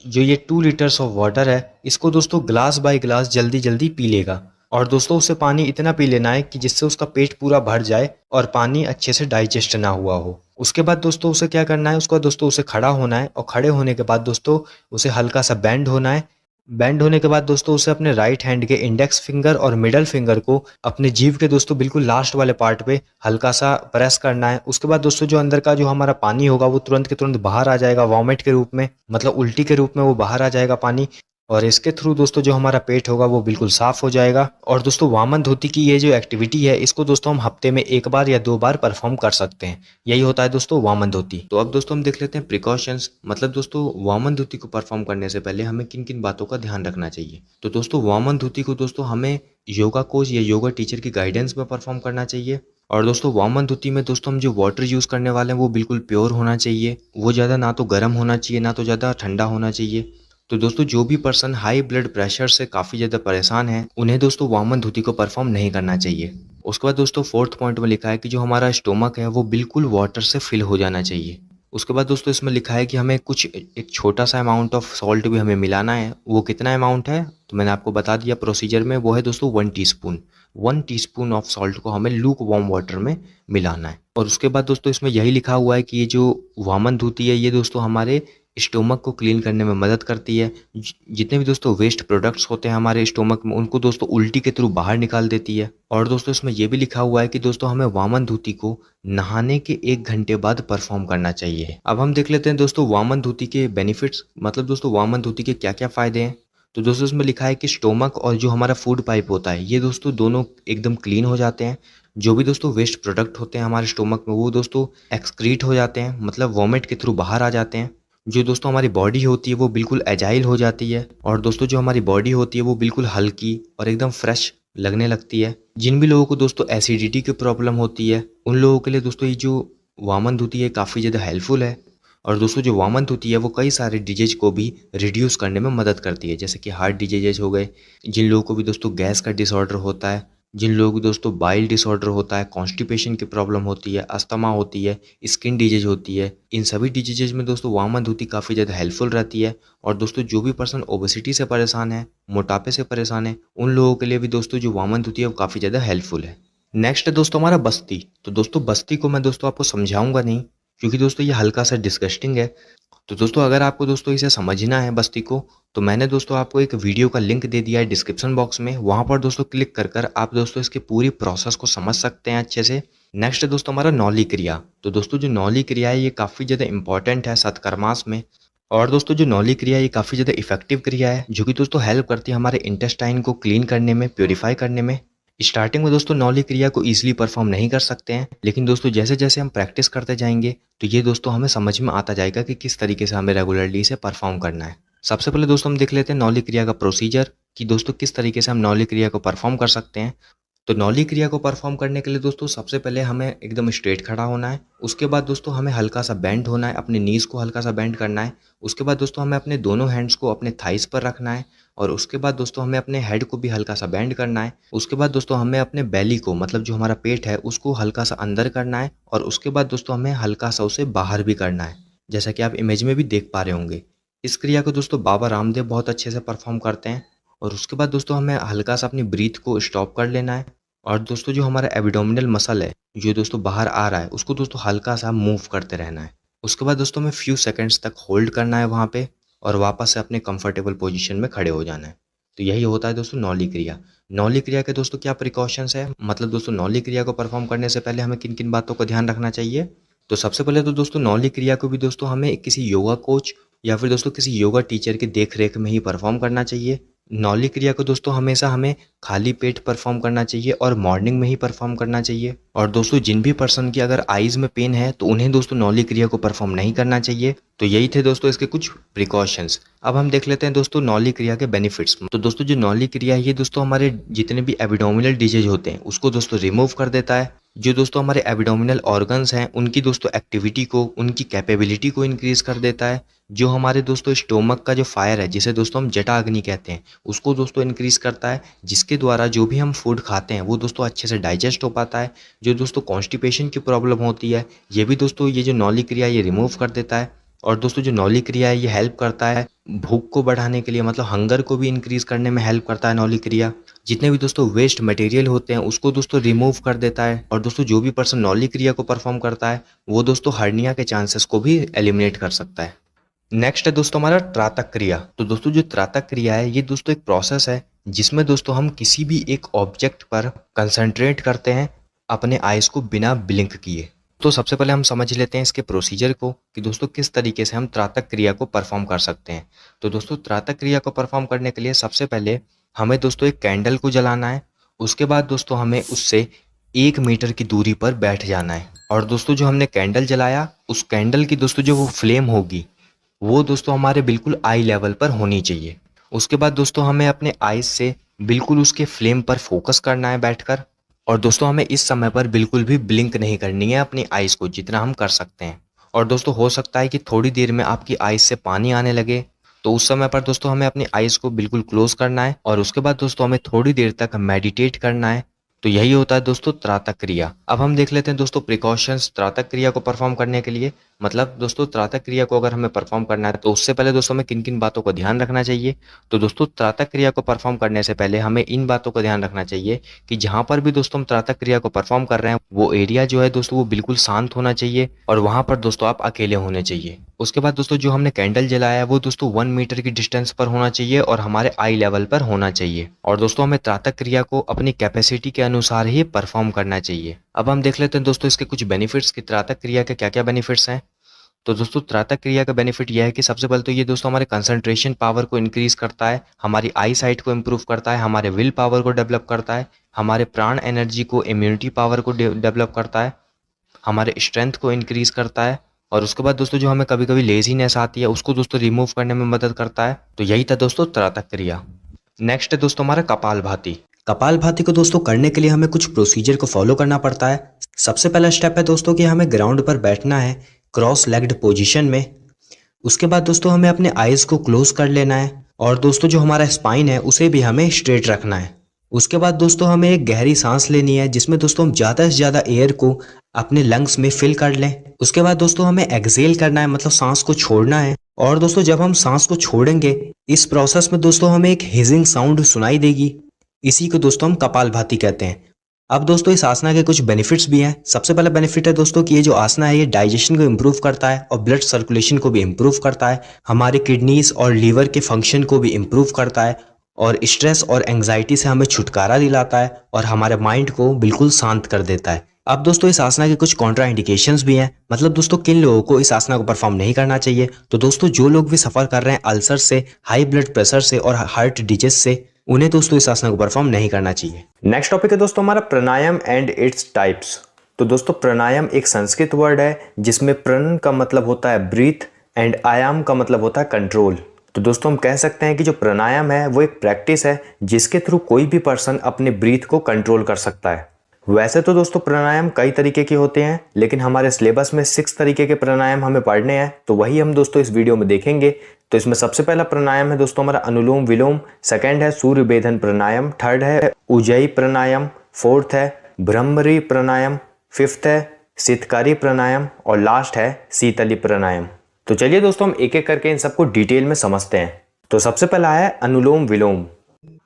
जो ये 2 लीटर्स ऑफ वाटर है, इसको दोस्तों ग्लास बाय ग्लास जल्दी जल्दी पी लेगा। और दोस्तों उसे पानी इतना पी लेना है कि जिससे उसका पेट पूरा भर जाए और पानी अच्छे से डाइजेस्ट ना हुआ हो। उसके बाद दोस्तों उसे क्या करना है, उसको दोस्तों उसे खड़ा होना है, और खड़े होने के बाद दोस्तों उसे हल्का सा बेंड होना है। बेंड होने के बाद दोस्तों उसे अपने राइट हैंड के इंडेक्स फिंगर और मिडल फिंगर को अपने जीभ के दोस्तों बिल्कुल लास्ट वाले पार्ट पे हल्का सा प्रेस करना है। उसके बाद दोस्तों जो अंदर का जो हमारा पानी होगा वो तुरंत के तुरंत बाहर आ जाएगा, वॉमिट के रूप में, मतलब उल्टी के रूप में वो बाहर आ जाएगा पानी। और इसके थ्रू दोस्तों जो हमारा पेट होगा वो बिल्कुल साफ हो जाएगा। और दोस्तों वामन धोती की ये जो एक्टिविटी है, इसको दोस्तों हम हफ्ते में 1 बार या 2 बार परफॉर्म कर सकते हैं। यही होता है दोस्तों वामन धोती। तो अब दोस्तों हम देख लेते हैं प्रिकॉशंस, मतलब दोस्तों वामन धोती को परफॉर्म करने से पहले हमें किन किन बातों का ध्यान रखना चाहिए। तो दोस्तों वामन धोती को दोस्तों हमें योगा कोच या योगा टीचर की गाइडेंस में परफॉर्म करना चाहिए। और दोस्तों वामन धोती में दोस्तों हम जो वाटर यूज़ करने वाले हैं वो बिल्कुल प्योर होना चाहिए। वो ज़्यादा ना तो गर्म होना चाहिए, ना तो ज़्यादा ठंडा होना चाहिए। तो दोस्तों जो भी पर्सन हाई ब्लड प्रेशर से काफ़ी ज़्यादा परेशान है, उन्हें दोस्तों वामन धुती को परफॉर्म नहीं करना चाहिए। उसके बाद दोस्तों 4th पॉइंट में लिखा है कि जो हमारा स्टोमक है वो बिल्कुल वाटर से फिल हो जाना चाहिए। उसके बाद दोस्तों इसमें लिखा है कि हमें कुछ एक छोटा सा अमाउंट ऑफ सॉल्ट भी हमें मिलाना है। वो कितना अमाउंट है तो मैंने आपको बता दिया प्रोसीजर में, वो है दोस्तों 1 टीस्पून। 1 टीस्पून ऑफ सॉल्ट को हमें लूक वार्म वाटर में मिलाना है। और उसके बाद दोस्तों इसमें यही लिखा हुआ है कि ये जो वामन धुती है ये दोस्तों हमारे स्टोमक को क्लीन करने में मदद करती है। जितने भी दोस्तों वेस्ट प्रोडक्ट्स होते हैं हमारे स्टोमक में, उनको दोस्तों उल्टी के थ्रू बाहर निकाल देती है। और दोस्तों इसमें यह भी लिखा हुआ है कि दोस्तों हमें वामन धुती को नहाने के 1 घंटे बाद परफॉर्म करना चाहिए। अब हम देख लेते हैं दोस्तों वामन धुती के बेनिफिट्स, मतलब दोस्तों वामन धुती के क्या क्या फायदे हैं। तो दोस्तों इसमें लिखा है कि स्टोमक और जो हमारा फूड पाइप होता है ये दोस्तों दोनों एकदम क्लीन हो जाते हैं। जो भी दोस्तों वेस्ट प्रोडक्ट होते हैं हमारे स्टोमक में वो दोस्तों एक्सक्रीट हो जाते हैं, मतलब वॉमिट के थ्रू बाहर आ जाते हैं। जो दोस्तों हमारी बॉडी होती है वो बिल्कुल एजाइल हो जाती है। और दोस्तों जो हमारी बॉडी होती है वो बिल्कुल हल्की और एकदम फ्रेश लगने लगती है। जिन भी लोगों को दोस्तों एसिडिटी की प्रॉब्लम होती है उन लोगों के लिए दोस्तों ये जो वामन धुती है काफ़ी ज़्यादा हेल्पफुल है। और दोस्तों जो वामन धुती है वो कई सारे डिजीज को भी रिड्यूस करने में मदद करती है, जैसे कि हार्ट डिजीजेज हो गए, जिन लोगों को भी दोस्तों गैस का डिसऑर्डर होता है, जिन लोगों को दोस्तों बाइल डिसऑर्डर होता है, कॉन्स्टिपेशन की प्रॉब्लम होती है, अस्थमा होती है, स्किन डिजीज होती है, इन सभी डिजीजेज में दोस्तों वामन धुती काफ़ी ज़्यादा हेल्पफुल रहती है। और दोस्तों जो भी पर्सन ओबेसिटी से परेशान है, मोटापे से परेशान है, उन लोगों के लिए भी दोस्तों जो वामन धुती है वो काफ़ी ज़्यादा हेल्पफुल है। नेक्स्ट है दोस्तों हमारा बस्ती। तो दोस्तों बस्ती को मैं दोस्तों आपको समझाऊंगा नहीं, क्योंकि दोस्तों ये हल्का सा डिस्गस्टिंग है। तो दोस्तों अगर आपको दोस्तों इसे समझना है बस्ती को, तो मैंने दोस्तों आपको एक वीडियो का लिंक दे दिया है डिस्क्रिप्शन बॉक्स में, वहां पर दोस्तों क्लिक कर कर आप दोस्तों इसकी पूरी प्रोसेस को समझ सकते हैं अच्छे से। नेक्स्ट है दोस्तों हमारा नौली क्रिया। तो दोस्तों जो नौली क्रिया है ये काफ़ी ज़्यादा इंपॉर्टेंट है सत्कर्मास में। और दोस्तों जो नौली क्रिया है ये काफ़ी ज़्यादा इफेक्टिव क्रिया है, जो कि दोस्तों हेल्प करती है हमारे इंटेस्टाइन को क्लीन करने में, प्योरीफाई करने में। स्टार्टिंग में दोस्तों नौली क्रिया को ईजिली परफॉर्म नहीं कर सकते हैं, लेकिन दोस्तों जैसे जैसे हम प्रैक्टिस करते जाएंगे तो ये दोस्तों हमें समझ में आता जाएगा कि किस तरीके से हमें रेगुलरली इसे परफॉर्म करना है। सबसे पहले दोस्तों हम देख लेते हैं नौली क्रिया का प्रोसीजर, कि दोस्तों किस तरीके से हम नौली क्रिया को परफॉर्म कर सकते हैं। तो नौली क्रिया को परफॉर्म करने के लिए दोस्तों सबसे पहले हमें एकदम स्ट्रेट खड़ा होना है। उसके बाद दोस्तों हमें हल्का सा बेंड होना है, अपने नीज को हल्का सा बेंड करना है। उसके बाद दोस्तों हमें अपने दोनों हैंड्स को अपने थाइस पर रखना है। और उसके बाद दोस्तों हमें अपने हेड को भी हल्का सा बेंड करना है। उसके बाद दोस्तों हमें अपने बेली को, मतलब जो हमारा पेट है, उसको हल्का सा अंदर करना है। और उसके बाद दोस्तों हमें हल्का सा उसे बाहर भी करना है, जैसा कि आप इमेज में भी देख पा रहे होंगे। इस क्रिया को दोस्तों बाबा रामदेव बहुत अच्छे से परफॉर्म करते हैं। और उसके बाद दोस्तों हमें हल्का सा अपनी ब्रीथ को स्टॉप कर लेना है। और दोस्तों जो हमारा एब्डोमिनल मसल है जो दोस्तों बाहर आ रहा है, उसको दोस्तों हल्का सा मूव करते रहना है। उसके बाद दोस्तों हमें फ्यू सेकंड्स तक होल्ड करना है वहाँ पे, और वापस से अपने कंफर्टेबल पोजीशन में खड़े हो जाना है। तो यही होता है दोस्तों नौली क्रिया। नौली क्रिया के दोस्तों क्या प्रिकॉशंस है, मतलब दोस्तों नौली क्रिया को परफॉर्म करने से पहले हमें किन किन बातों का ध्यान रखना चाहिए। तो सबसे पहले तो दोस्तों नौली क्रिया को भी दोस्तों हमें किसी योगा कोच या फिर दोस्तों किसी योगा टीचर की देख रेख में ही परफॉर्म करना चाहिए। नौली क्रिया को दोस्तों हमेशा हमें खाली पेट परफॉर्म करना चाहिए और मॉर्निंग में ही परफॉर्म करना चाहिए। और दोस्तों जिन भी पर्सन की अगर आईज में पेन है तो उन्हें दोस्तों नौली क्रिया को परफॉर्म नहीं करना चाहिए। तो यही थे दोस्तों इसके कुछ प्रिकॉशंस। अब हम देख लेते हैं दोस्तों नौली क्रिया के बेनिफिट्स। तो दोस्तों जो नौली क्रिया है ये दोस्तों हमारे जितने भी एब्डोमिनल डिजीज होते हैं उसको दोस्तों रिमूव कर देता है। जो दोस्तों हमारे एब्डोमिनल ऑर्गन्स हैं उनकी दोस्तों एक्टिविटी को, उनकी कैपेबिलिटी को इंक्रीज कर देता है। जो हमारे दोस्तों स्टोमक का जो फायर है जिसे दोस्तों हम जटाग्नि कहते हैं उसको दोस्तों इंक्रीज करता है, जिसके द्वारा जो भी हम फूड खाते हैं वो दोस्तों अच्छे से डाइजेस्ट हो पाता है। जो दोस्तों कॉन्स्टिपेशन की प्रॉब्लम होती है ये भी दोस्तों ये जो नौली क्रिया ये रिमूव कर देता है। और दोस्तों जो नौली क्रिया है ये हेल्प करता है भूख को बढ़ाने के लिए, मतलब हंगर को भी इंक्रीज करने में हेल्प करता है नौली क्रिया। जितने भी दोस्तों वेस्ट मटेरियल होते हैं उसको दोस्तों रिमूव कर देता है। और दोस्तों जो भी पर्सन नौली क्रिया को परफॉर्म करता है वो दोस्तों हर्निया के चांसेस को भी एलिमिनेट कर सकता है। नेक्स्ट है दोस्तों हमारा त्राटक क्रिया। तो दोस्तों जो त्राटक क्रिया है ये दोस्तों एक प्रोसेस है जिसमें दोस्तों हम किसी भी एक ऑब्जेक्ट पर कंसंट्रेट करते हैं अपने आइज को बिना ब्लिंक किए। तो सबसे पहले हम समझ लेते हैं इसके प्रोसीजर को कि दोस्तों किस तरीके से हम त्राटक क्रिया को परफॉर्म कर सकते हैं। तो दोस्तों त्राटक क्रिया को परफॉर्म करने के लिए सबसे पहले हमें दोस्तों एक कैंडल को जलाना है। उसके बाद दोस्तों हमें उससे 1 मीटर की दूरी पर बैठ जाना है। और दोस्तों जो हमने कैंडल जलाया उस कैंडल की दोस्तों जो वो फ्लेम होगी वो दोस्तों हमारे बिल्कुल आई लेवल पर होनी चाहिए। उसके बाद दोस्तों हमें अपने आईज से बिल्कुल उसके फ्लेम पर फोकस करना है बैठकर। और दोस्तों हमें इस समय पर बिल्कुल भी ब्लिंक नहीं करनी है अपनी आईज को, जितना हम कर सकते हैं। और दोस्तों हो सकता है कि थोड़ी देर में आपकी आईज से पानी आने लगे, तो उस समय पर दोस्तों हमें अपनी आईज को बिल्कुल क्लोज करना है और उसके बाद दोस्तों हमें थोड़ी देर तक मेडिटेट करना है। तो यही होता है दोस्तों त्राटक क्रिया। अब हम देख लेते हैं दोस्तों प्रिकॉशंस त्राटक क्रिया को परफॉर्म करने के लिए। मतलब दोस्तों त्राटक क्रिया को अगर हमें परफॉर्म करना है तो उससे पहले दोस्तों हमें किन किन बातों को ध्यान रखना चाहिए। तो दोस्तों त्राटक क्रिया को परफॉर्म करने से पहले हमें इन बातों का ध्यान रखना चाहिए कि जहां पर भी दोस्तों हम त्राटक क्रिया को परफॉर्म कर रहे हैं वो एरिया जो है दोस्तों वो बिल्कुल शांत होना चाहिए और वहां पर दोस्तों आप अकेले होने चाहिए। उसके बाद दोस्तों जो हमने कैंडल जलाया है वो दोस्तों 1 मीटर की डिस्टेंस पर होना चाहिए और हमारे आई लेवल पर होना चाहिए। और दोस्तों हमें त्राटक क्रिया को अपनी कैपेसिटी के अनुसार ही परफॉर्म करना चाहिए। अब हम देख लेते हैं दोस्तों इसके कुछ बेनिफिट्स कि त्राटक क्रिया के क्या क्या बेनिफिट्स हैं। तो दोस्तों त्राटक क्रिया का बेनिफिट यह है कि सबसे पहले तो ये दोस्तों हमारे कंसंट्रेशन पावर को इंक्रीज करता है, हमारी आई साइट को इंप्रूव करता है, हमारे विल पावर को डेवलप करता है, हमारे प्राण एनर्जी को, इम्यूनिटी पावर को डेवलप करता है, हमारे स्ट्रेंथ को इंक्रीज करता है। और उसके बाद दोस्तों जो हमें कभी कभी लेजीनेस आती है उसको दोस्तों रिमूव करने में मदद करता है। तो यही था दोस्तों त्राटक क्रिया। नेक्स्ट है दोस्तों हमारा कपालभाति। कपालभाति को दोस्तों करने के लिए हमें कुछ प्रोसीजर को फॉलो करना पड़ता है। सबसे पहला स्टेप है दोस्तों कि हमें ग्राउंड पर बैठना है क्रॉस लेग्ड पोजीशन में। उसके बाद दोस्तों हमें अपने आईज को क्लोज कर लेना है और दोस्तों जो हमारा स्पाइन है उसे भी हमें स्ट्रेट रखना है। उसके बाद दोस्तों हमें एक गहरी सांस लेनी है जिसमें दोस्तों हम ज़्यादा से ज़्यादा एयर को अपने लंग्स में फिल कर लें। उसके बाद दोस्तों हमें एक्सेल करना है, मतलब सांस को छोड़ना है। और दोस्तों जब हम सांस को छोड़ेंगे इस प्रोसेस में दोस्तों हमें एक हिजिंग साउंड सुनाई देगी। इसी को दोस्तों हम कपालभाति कहते हैं। अब दोस्तों इस आसना के कुछ बेनिफिट्स भी हैं। सबसे पहला बेनिफिट है दोस्तों कि ये जो आसना है ये डाइजेशन को इम्प्रूव करता है और ब्लड सर्कुलेशन को भी इम्प्रूव करता है, हमारे किडनीज और लीवर के फंक्शन को भी इम्प्रूव करता है और स्ट्रेस और एंग्जाइटी से हमें छुटकारा दिलाता है और हमारे माइंड को बिल्कुल शांत कर देता है। अब दोस्तों इस आसना के कुछ कॉन्ट्रा इंडिकेशंस भी हैं, मतलब दोस्तों किन लोगों को इस आसना को परफॉर्म नहीं करना चाहिए। तो दोस्तों जो लोग भी सफ़र कर रहे हैं अल्सर से, हाई ब्लड प्रेशर से और हार्ट डिजीज से, उन्हें दोस्तों इस आसना को परफॉर्म नहीं करना चाहिए। नेक्स्ट टॉपिक है दोस्तों हमारा प्राणायाम एंड इट्स टाइप्स। तो दोस्तों प्राणायाम एक संस्कृत वर्ड है जिसमें प्रण का मतलब होता है ब्रीथ एंड आयाम का मतलब होता है कंट्रोल। तो दोस्तों हम कह सकते हैं कि जो प्राणायाम है वो एक प्रैक्टिस है जिसके थ्रू कोई भी पर्सन अपने ब्रीथ को कंट्रोल कर सकता है। वैसे तो दोस्तों प्राणायाम कई तरीके के होते हैं लेकिन हमारे सिलेबस में 6 तरीके के प्राणायाम हमें पढ़ने हैं, तो वही हम दोस्तों इस वीडियो में देखेंगे। तो इसमें सबसे पहला प्राणायाम है दोस्तों हमारा अनुलोम विलोम, सेकंड है सूर्य भेदन प्राणायाम, थर्ड है उज्जयी प्राणायाम, फोर्थ है भ्रमरी प्राणायाम, फिफ्थ है शीतकारी प्राणायाम और लास्ट है शीतली प्राणायाम। तो चलिए दोस्तों हम एक एक करके इन सबको डिटेल में समझते हैं। तो सबसे पहला है अनुलोम विलोम।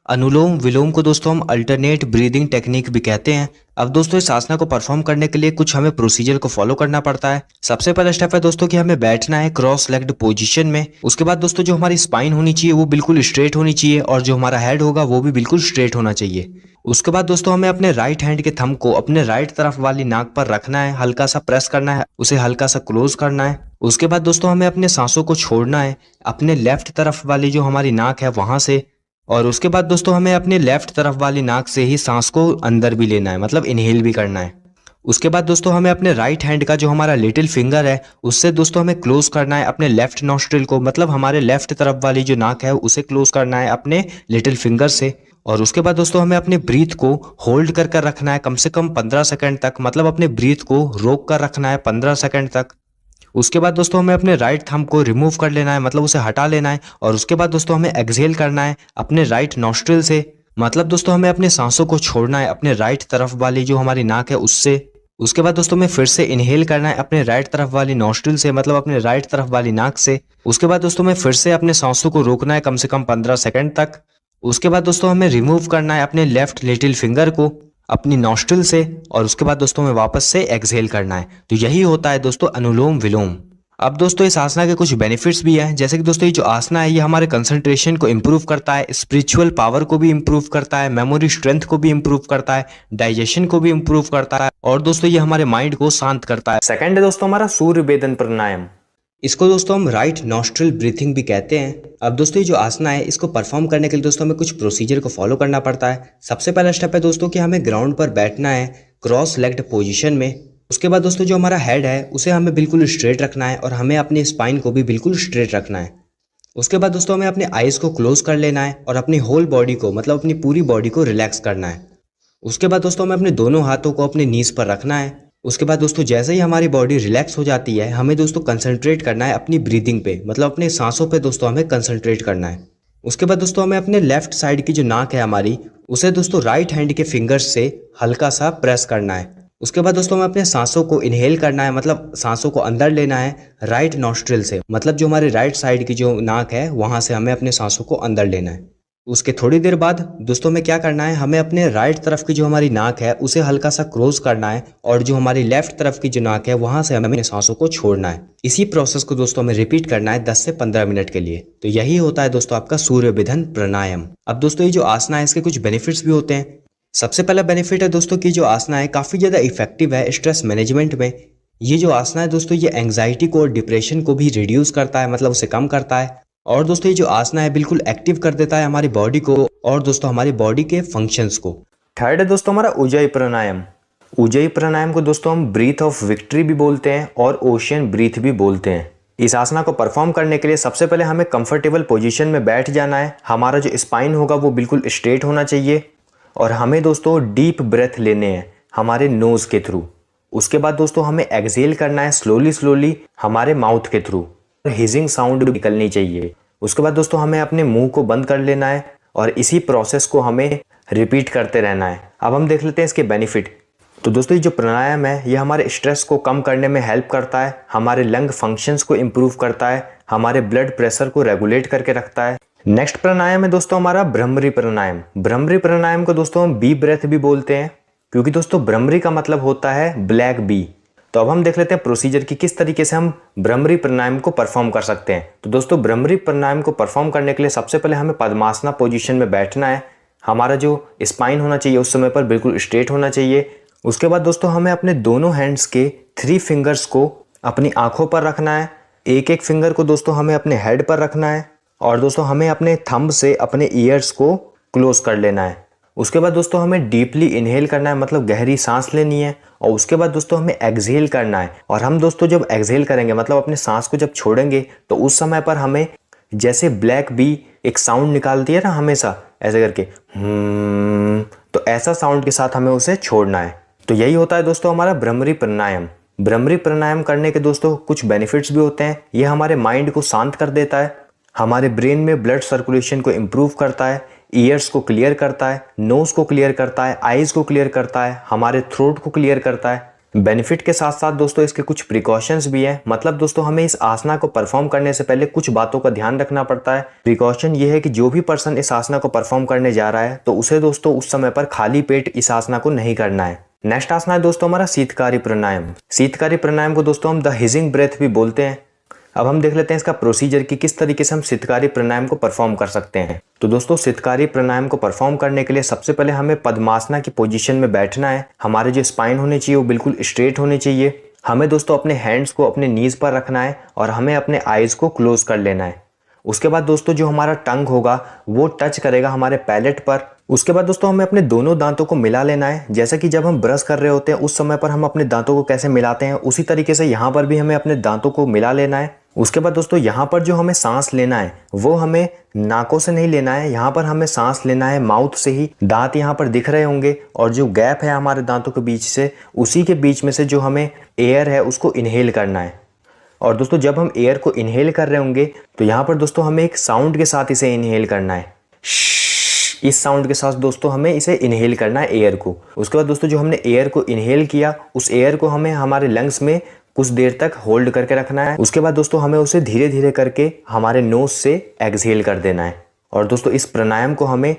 अनुलोम विलोम को दोस्तों हम अल्टरनेट ब्रीदिंग टेक्निक भी कहते हैं। अब दोस्तों इस आसना को परफॉर्म करने के लिए कुछ हमें प्रोसीजर को फॉलो करना पड़ता है। सबसे पहला स्टेप है दोस्तों कि हमें बैठना है क्रॉस लेग्ड पोजीशन में। उसके बाद दोस्तों जो हमारी स्पाइन होनी चाहिए वो बिल्कुल स्ट्रेट होनी चाहिए और जो हमारा हेड होगा वो भी बिल्कुल स्ट्रेट होना चाहिए। उसके बाद दोस्तों हमें अपने राइट हैंड के थंब को अपने राइट तरफ वाली नाक पर रखना है, हल्का सा प्रेस करना है, उसे हल्का सा क्लोज करना है। उसके बाद दोस्तों हमें अपने सांसों को छोड़ना है अपने लेफ्ट तरफ वाली जो हमारी नाक है वहां से, और उसके बाद दोस्तों हमें अपने लेफ्ट तरफ वाली नाक से ही सांस को अंदर भी लेना है, मतलब इनहेल भी करना है। उसके बाद दोस्तों हमें अपने राइट हैंड का जो हमारा लिटिल फिंगर है उससे दोस्तों हमें क्लोज करना है अपने लेफ्ट नॉस्ट्रिल को, मतलब हमारे लेफ्ट तरफ वाली जो नाक है उसे क्लोज करना है अपने लिटिल फिंगर से। और उसके बाद दोस्तों हमें अपने ब्रीथ को होल्ड कर कर रखना है कम से कम 15 सेकंड तक, मतलब अपने ब्रीथ को रोक कर रखना है 15 सेकंड तक। उसके बाद दोस्तों हमें अपने राइट थंब को रिमूव कर लेना है, मतलब उसे हटा लेना है। और उसके बाद दोस्तों हमें एक्सहेल करना है अपने राइट नॉस्ट्रिल से, मतलब दोस्तों हमें अपने सांसों को छोड़ना है अपने राइट तरफ वाली जो हमारी नाक है उससे। उसके बाद दोस्तों हमें फिर से इनहेल करना है अपने राइट तरफ वाली नॉस्ट्रिल से, मतलब अपने राइट तरफ वाली नाक से। उसके बाद दोस्तों हमें फिर से अपने सांसों को रोकना है कम से कम 15 सेकंड तक। उसके बाद दोस्तों हमें रिमूव करना है अपने लेफ्ट लिटिल फिंगर को अपनी नॉस्ट्रिल से, और उसके बाद दोस्तों हमें वापस से एक्सहेल करना है। तो यही होता है दोस्तों अनुलोम विलोम। अब दोस्तों इस आसना के कुछ बेनिफिट्स भी हैं, जैसे कि दोस्तों ये जो आसना है ये हमारे कंसंट्रेशन को इम्प्रूव करता है, स्पिरिचुअल पावर को भी इम्प्रूव करता है, मेमोरी स्ट्रेंथ को भी इम्प्रूव करता है, डाइजेशन को भी इम्प्रूव करता है, और दोस्तों ये हमारे माइंड को शांत करता है। सेकंड है दोस्तों हमारा सूर्य वेदन प्राणायाम। इसको दोस्तों हम राइट नॉस्ट्रिल ब्रीथिंग भी कहते हैं। अब दोस्तों ये जो आसना है इसको परफॉर्म करने के लिए दोस्तों हमें कुछ प्रोसीजर को फॉलो करना पड़ता है। सबसे पहला स्टेप है दोस्तों कि हमें ग्राउंड पर बैठना है क्रॉस लेग्ड पोजीशन में। उसके बाद दोस्तों जो हमारा हेड है उसे हमें बिल्कुल स्ट्रेट रखना है और हमें अपनी स्पाइन को भी बिल्कुल स्ट्रेट रखना है। उसके बाद दोस्तों हमें अपने आईज को क्लोज कर लेना है और अपनी होल बॉडी को, मतलब अपनी पूरी बॉडी को रिलैक्स करना है। उसके बाद दोस्तों हमें अपने दोनों हाथों को अपने नीज पर रखना है। उसके बाद दोस्तों जैसे ही हमारी बॉडी रिलैक्स हो जाती है हमें दोस्तों कंसंट्रेट करना है अपनी ब्रीदिंग पे, मतलब अपने सांसों पे दोस्तों हमें कंसंट्रेट करना है। उसके बाद दोस्तों हमें अपने लेफ्ट साइड की जो नाक है हमारी उसे दोस्तों राइट हैंड के फिंगर्स से हल्का सा प्रेस करना है। उसके बाद दोस्तों हमें अपने सांसों को इनहेल करना है, मतलब सांसों को अंदर लेना है राइट नॉस्ट्रिल से, मतलब जो हमारे राइट साइड की जो नाक है वहां से हमें अपने सांसों को अंदर लेना है। उसके थोड़ी देर बाद दोस्तों हमें क्या करना है, हमें अपने राइट तरफ की जो हमारी नाक है उसे हल्का सा क्लोज करना है और जो हमारी लेफ्ट तरफ की जो नाक है वहां से हमें सांसों को छोड़ना है। इसी प्रोसेस को दोस्तों हमें रिपीट करना है 10 से 15 मिनट के लिए। तो यही होता है दोस्तों आपका सूर्य विधन प्राणायाम। अब दोस्तों ये जो आसना है इसके कुछ बेनिफिट्स भी होते हैं। सबसे पहला बेनिफिट है दोस्तों कि जो आसना है काफी ज्यादा इफेक्टिव है स्ट्रेस मैनेजमेंट में। ये जो आसना है दोस्तों ये एंग्जाइटी को और डिप्रेशन को भी रिड्यूस करता है, मतलब उसे कम करता है। और दोस्तों ये जो आसना है बिल्कुल एक्टिव कर देता है हमारी बॉडी को और दोस्तों हमारी बॉडी के फंक्शंस को। थर्ड है दोस्तों हमारा उज्जयी प्राणायाम। उज्जयी प्राणायाम को दोस्तों हम ब्रीथ ऑफ विक्ट्री भी बोलते हैं और ओशियन ब्रीथ भी बोलते हैं। इस आसना को परफॉर्म करने के लिए सबसे पहले हमें कंफर्टेबल पोजीशन में बैठ जाना है। हमारा जो स्पाइन होगा वो बिल्कुल स्ट्रेट होना चाहिए और हमें दोस्तों डीप ब्रेथ लेने हैं हमारे नोज के थ्रू। उसके बाद दोस्तों हमें एक्सहेल करना है स्लोली स्लोली हमारे माउथ के थ्रू, हिजिंग साउंड निकलनी चाहिए। उसके बाद दोस्तों हमें अपने मुंह को बंद कर लेना है और इसी प्रोसेस को हमें रिपीट करते रहना है। अब हम देख लेते हैं इसके बेनिफिट। तो दोस्तों ये जो प्राणायाम है ये हमारे स्ट्रेस को कम करने में हेल्प करता है, हमारे लंग फंक्शंस को इम्प्रूव करता है, हमारे ब्लड प्रेशर को रेगुलेट करके रखता है। नेक्स्ट प्राणायाम है दोस्तों हमारा भ्रमरी प्राणायाम। भ्रमरी प्राणायाम को दोस्तों हम बी ब्रेथ भी बोलते हैं, क्योंकि दोस्तों भ्रमरी का मतलब होता है ब्लैक बी। तो अब हम देख लेते हैं प्रोसीजर की किस तरीके से हम भ्रमरी प्राणायाम को परफॉर्म कर सकते हैं। तो दोस्तों भ्रमरी प्राणायाम को परफॉर्म करने के लिए सबसे पहले हमें पद्मासना पोजीशन में बैठना है। हमारा जो स्पाइन होना चाहिए उस समय पर बिल्कुल स्ट्रेट होना चाहिए। उसके बाद दोस्तों हमें अपने दोनों हैंड्स के 3 फिंगर्स को अपनी आंखों पर रखना है। एक एक फिंगर को दोस्तों हमें अपने हेड पर रखना है और दोस्तों हमें अपने थंब से अपने ईयर्स को क्लोज कर लेना है। उसके बाद दोस्तों हमें डीपली इनहेल करना है, मतलब गहरी सांस लेनी है। और उसके बाद दोस्तों हमें एक्सहेल करना है। और हम दोस्तों जब एक्सहेल करेंगे, मतलब अपने सांस को जब छोड़ेंगे, तो उस समय पर हमें जैसे ब्लैक बी एक साउंड निकालती है ना हमेशा ऐसे करके तो ऐसा साउंड के साथ हमें उसे छोड़ना है। तो यही होता है दोस्तों हमारा भ्रमरी प्राणायाम। भ्रमरी प्राणायाम करने के दोस्तों कुछ बेनिफिट्स भी होते हैं। ये हमारे माइंड को शांत कर देता है, हमारे ब्रेन में ब्लड सर्कुलेशन को इम्प्रूव करता है, ईयर्स को क्लियर करता है, नोज को क्लियर करता है, आईज को क्लियर करता है, हमारे थ्रोट को क्लियर करता है। बेनिफिट के साथ साथ दोस्तों इसके कुछ प्रिकॉशंस भी हैं। मतलब दोस्तों हमें इस आसना को परफॉर्म करने से पहले कुछ बातों का ध्यान रखना पड़ता है। प्रिकॉशन ये है कि जो भी पर्सन इस आसना को परफॉर्म करने जा रहा है तो उसे दोस्तों उस समय पर खाली पेट इस आसना को नहीं करना है। नेक्स्ट आसना है दोस्तों हमारा शीतकारी प्राणायाम। शीतकारी प्राणायाम को दोस्तों हम द हिजिंग ब्रेथ भी बोलते हैं। अब हम देख लेते हैं इसका प्रोसीजर कि किस तरीके से हम शीतकारी प्राणायाम को परफॉर्म कर सकते हैं। तो दोस्तों शीतकारी प्राणायाम को परफॉर्म करने के लिए सबसे पहले हमें पद्मासना की पोजीशन में बैठना है। हमारे जो स्पाइन होने चाहिए वो बिल्कुल स्ट्रेट होने चाहिए। हमें दोस्तों अपने हैंड्स को अपने नीज पर रखना है और हमें अपने आईज को क्लोज कर लेना है। उसके बाद दोस्तों जो हमारा टंग होगा वो टच करेगा हमारे पैलेट पर। उसके बाद दोस्तों हमें अपने दोनों दांतों को मिला लेना है। जैसा कि जब हम ब्रश कर रहे होते हैं उस समय पर हम अपने दांतों को कैसे मिलाते हैं, उसी तरीके से यहाँ पर भी हमें अपने दांतों को मिला लेना है। उसके बाद दोस्तों यहाँ पर जो हमें सांस लेना है वो हमें नाकों से नहीं लेना है, यहाँ पर हमें सांस लेना है माउथ से ही। दांत यहाँ पर दिख रहे होंगे और जो गैप है हमारे दांतों के बीच से, उसी के बीच में से जो हमें एयर है उसको इनहेल करना है। और दोस्तों जब हम एयर को इनहेल कर रहे होंगे तो यहाँ पर दोस्तों हमें एक साउंड के साथ इसे इनहेल करना है। इस साउंड के साथ दोस्तों हमें इसे इनहेल करना है एयर को। उसके बाद दोस्तों जो हमने एयर को इनहेल किया उस एयर को हमें हमारे लंग्स में कुछ देर तक होल्ड करके रखना है। उसके बाद दोस्तों हमें उसे धीरे धीरे करके हमारे नोज से एक्सहेल कर देना है। और दोस्तों इस प्राणायाम को हमें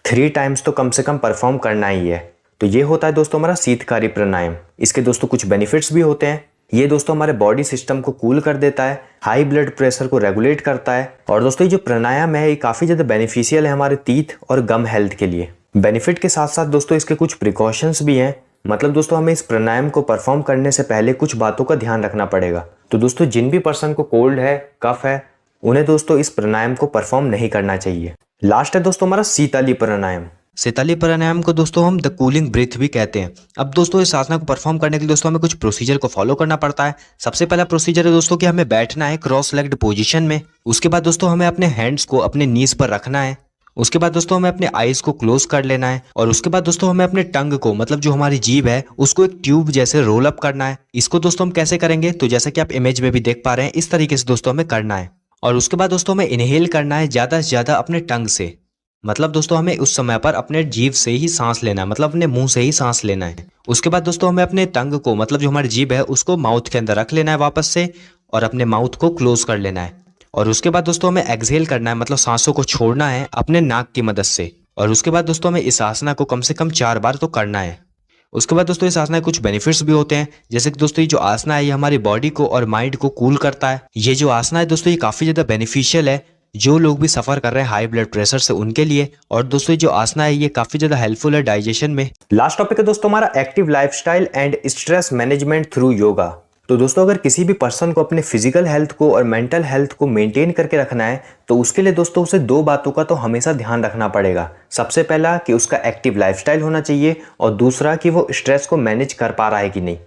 3 टाइम्स तो कम से कम परफॉर्म करना ही है। तो ये होता है दोस्तों हमारा शीतकारी प्राणायाम। इसके दोस्तों कुछ बेनिफिट्स भी होते हैं। ये दोस्तों हमारे बॉडी सिस्टम को कूल कर देता है, हाई ब्लड प्रेशर को रेगुलेट करता है। और दोस्तों ये जो प्राणायाम है ये काफी ज्यादा बेनिफिशियल है हमारे टीथ और गम हेल्थ के लिए। बेनिफिट के साथ साथ दोस्तों इसके कुछ प्रिकॉशंस भी हैं। मतलब दोस्तों हमें इस प्राणायाम को परफॉर्म करने से पहले कुछ बातों का ध्यान रखना पड़ेगा। तो दोस्तों जिन भी पर्सन को कोल्ड है, कफ है, उन्हें दोस्तों इस प्राणायाम को परफॉर्म नहीं करना चाहिए। लास्ट है दोस्तों हमारा शीतली प्राणायाम। शीतली प्राणायाम को दोस्तों हम द कूलिंग ब्रीथ भी कहते हैं। अब दोस्तों इस आसना को परफॉर्म करने के लिए दोस्तों हमें कुछ प्रोसीजर को फॉलो करना पड़ता है। सबसे पहला प्रोसीजर है दोस्तों कि हमें बैठना है क्रॉस लेग्ड पोजीशन में। उसके बाद दोस्तों हमें अपने हैंड्स को अपने नीज पर रखना है। उसके बाद दोस्तों हमें अपने आईज को क्लोज कर लेना है। और उसके बाद दोस्तों हमें अपने टंग को, मतलब जो हमारी जीभ है, उसको एक ट्यूब जैसे रोल अप करना है। इसको दोस्तों हम कैसे करेंगे, तो जैसा कि आप इमेज में भी देख पा रहे हैं इस तरीके से दोस्तों हमें करना है। और उसके बाद दोस्तों हमें इनहेल करना है ज्यादा से ज्यादा अपने टंग से। मतलब दोस्तों हमें उस समय पर अपने जीभ से ही सांस लेना है, मतलब अपने मुंह से ही सांस लेना है। उसके बाद दोस्तों हमें अपने टंग को, मतलब जो हमारी जीभ है, उसको माउथ के अंदर रख लेना है वापस से और अपने माउथ को क्लोज कर लेना है। और उसके बाद दोस्तों हमें एक्सहेल करना है, मतलब सांसों को छोड़ना है अपने नाक की मदद से। और उसके बाद दोस्तों हमें इस आसना को कम से कम 4 बार तो करना है। उसके बाद दोस्तों इस आसना के कुछ बेनिफिट्स भी होते हैं। जैसे कि दोस्तों ये जो आसना है ये हमारी बॉडी को और माइंड को कूल करता है। ये जो आसना है दोस्तों ये काफी ज्यादा बेनिफिशियल है जो लोग भी सफर कर रहे हैं हाई ब्लड प्रेशर से उनके लिए। और दोस्तों जो आसना है ये काफी ज्यादा हेल्पफुल है डाइजेशन में। लास्ट टॉपिक है दोस्तों हमारा active lifestyle and stress management through yoga. तो दोस्तों अगर किसी भी पर्सन को अपने फिजिकल हेल्थ को और मेंटल हेल्थ को मेंटेन करके रखना है तो उसके लिए दोस्तों उसे 2 बातों का तो हमेशा ध्यान रखना पड़ेगा। सबसे पहला कि उसका एक्टिव लाइफस्टाइल होना चाहिए और दूसरा कि वो स्ट्रेस को मैनेज कर पा रहा है कि नहीं।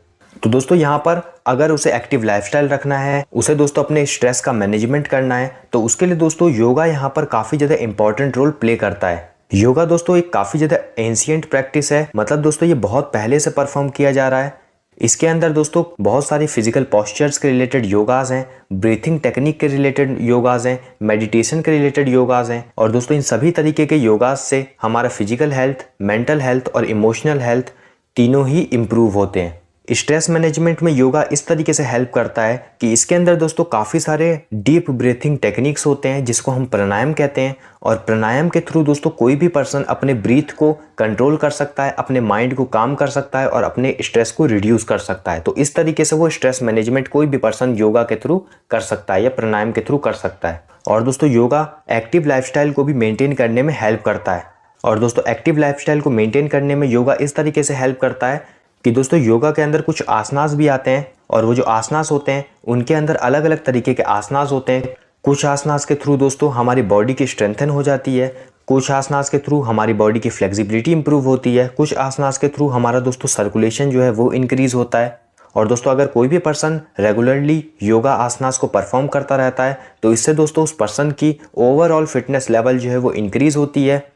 तो दोस्तों यहाँ पर अगर उसे एक्टिव लाइफस्टाइल रखना है, उसे दोस्तों अपने स्ट्रेस का मैनेजमेंट करना है, तो उसके लिए दोस्तों योगा यहाँ पर काफी ज्यादा इंपॉर्टेंट रोल प्ले करता है। योगा दोस्तों एक काफी ज्यादा एंशिएंट प्रैक्टिस है। मतलब दोस्तों ये बहुत पहले से परफॉर्म किया जा रहा है। इसके अंदर दोस्तों बहुत सारी फिजिकल पोस्चर्स के रिलेटेड योगाज हैं, ब्रीथिंग टेक्निक के रिलेटेड योगाज हैं, मेडिटेशन के रिलेटेड योगाज हैं। और दोस्तों इन सभी तरीके के योगाज से हमारा फिजिकल हेल्थ, मेंटल हेल्थ और इमोशनल हेल्थ तीनों ही इम्प्रूव होते हैं। स्ट्रेस मैनेजमेंट में योगा इस तरीके से हेल्प करता है कि इसके अंदर दोस्तों काफ़ी सारे डीप ब्रीथिंग टेक्निक्स होते हैं जिसको हम प्राणायाम कहते हैं। और प्राणायाम के थ्रू दोस्तों कोई भी पर्सन अपने ब्रीथ को कंट्रोल कर सकता है, अपने माइंड को काम कर सकता है और अपने स्ट्रेस को रिड्यूस कर सकता है। तो इस तरीके से वो स्ट्रेस मैनेजमेंट कोई भी पर्सन योगा के थ्रू कर सकता है या प्राणायाम के थ्रू कर सकता है। और दोस्तों योगा एक्टिव लाइफस्टाइल को भी मेंटेन करने में हेल्प करता है। और दोस्तों एक्टिव लाइफस्टाइल को मेंटेन करने में योगा इस तरीके से हेल्प करता है कि दोस्तों योगा के अंदर कुछ आसनास भी आते हैं। और वो जो आसनास होते हैं उनके अंदर अलग अलग तरीके के आसनास होते हैं। कुछ आसनास के थ्रू दोस्तों हमारी बॉडी की स्ट्रेंथन हो जाती है, कुछ आसनास के थ्रू हमारी बॉडी की फ्लेक्सिबिलिटी इंप्रूव होती है, कुछ आसनास के थ्रू हमारा दोस्तों सर्कुलेशन जो है वो इंक्रीज होता है। और दोस्तों अगर कोई भी पर्सन रेगुलरली योगा आसनास को परफॉर्म करता रहता है तो इससे दोस्तों उस पर्सन की ओवरऑल फिटनेस लेवल जो है वो इंक्रीज होती है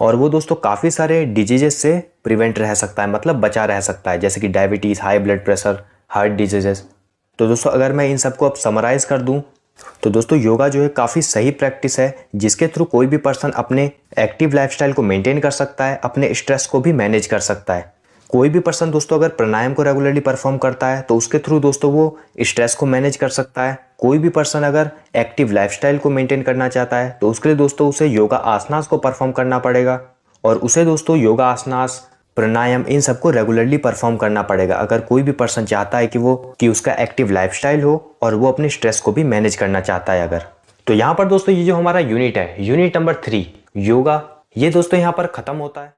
और वो दोस्तों काफ़ी सारे डिजीजेस से प्रिवेंट रह सकता है, मतलब बचा रह सकता है, जैसे कि diabetes, high blood pressure, heart diseases. तो दोस्तों अगर मैं इन सबको अब समराइज़ कर दूं तो दोस्तों योगा जो है काफ़ी सही प्रैक्टिस है जिसके थ्रू कोई भी पर्सन अपने एक्टिव लाइफस्टाइल को मेंटेन कर सकता है, अपने स्ट्रेस को भी मैनेज कर सकता है। कोई भी पर्सन दोस्तों अगर प्राणायाम को रेगुलरली परफॉर्म करता है तो उसके थ्रू दोस्तों वो स्ट्रेस को मैनेज कर सकता है। कोई भी पर्सन अगर एक्टिव लाइफस्टाइल को मेंटेन करना चाहता है तो उसके लिए दोस्तों उसे योगा आसनास को परफॉर्म करना पड़ेगा और उसे दोस्तों योगा आसनास प्राणायाम, इन सबको रेगुलरली परफॉर्म करना पड़ेगा अगर कोई भी पर्सन चाहता है कि उसका एक्टिव लाइफस्टाइल हो और वो अपने स्ट्रेस को भी मैनेज करना चाहता है अगर। तो यहाँ पर दोस्तों ये जो हमारा यूनिट है, यूनिट नंबर 3 योगा, ये दोस्तों यहाँ पर खत्म होता है।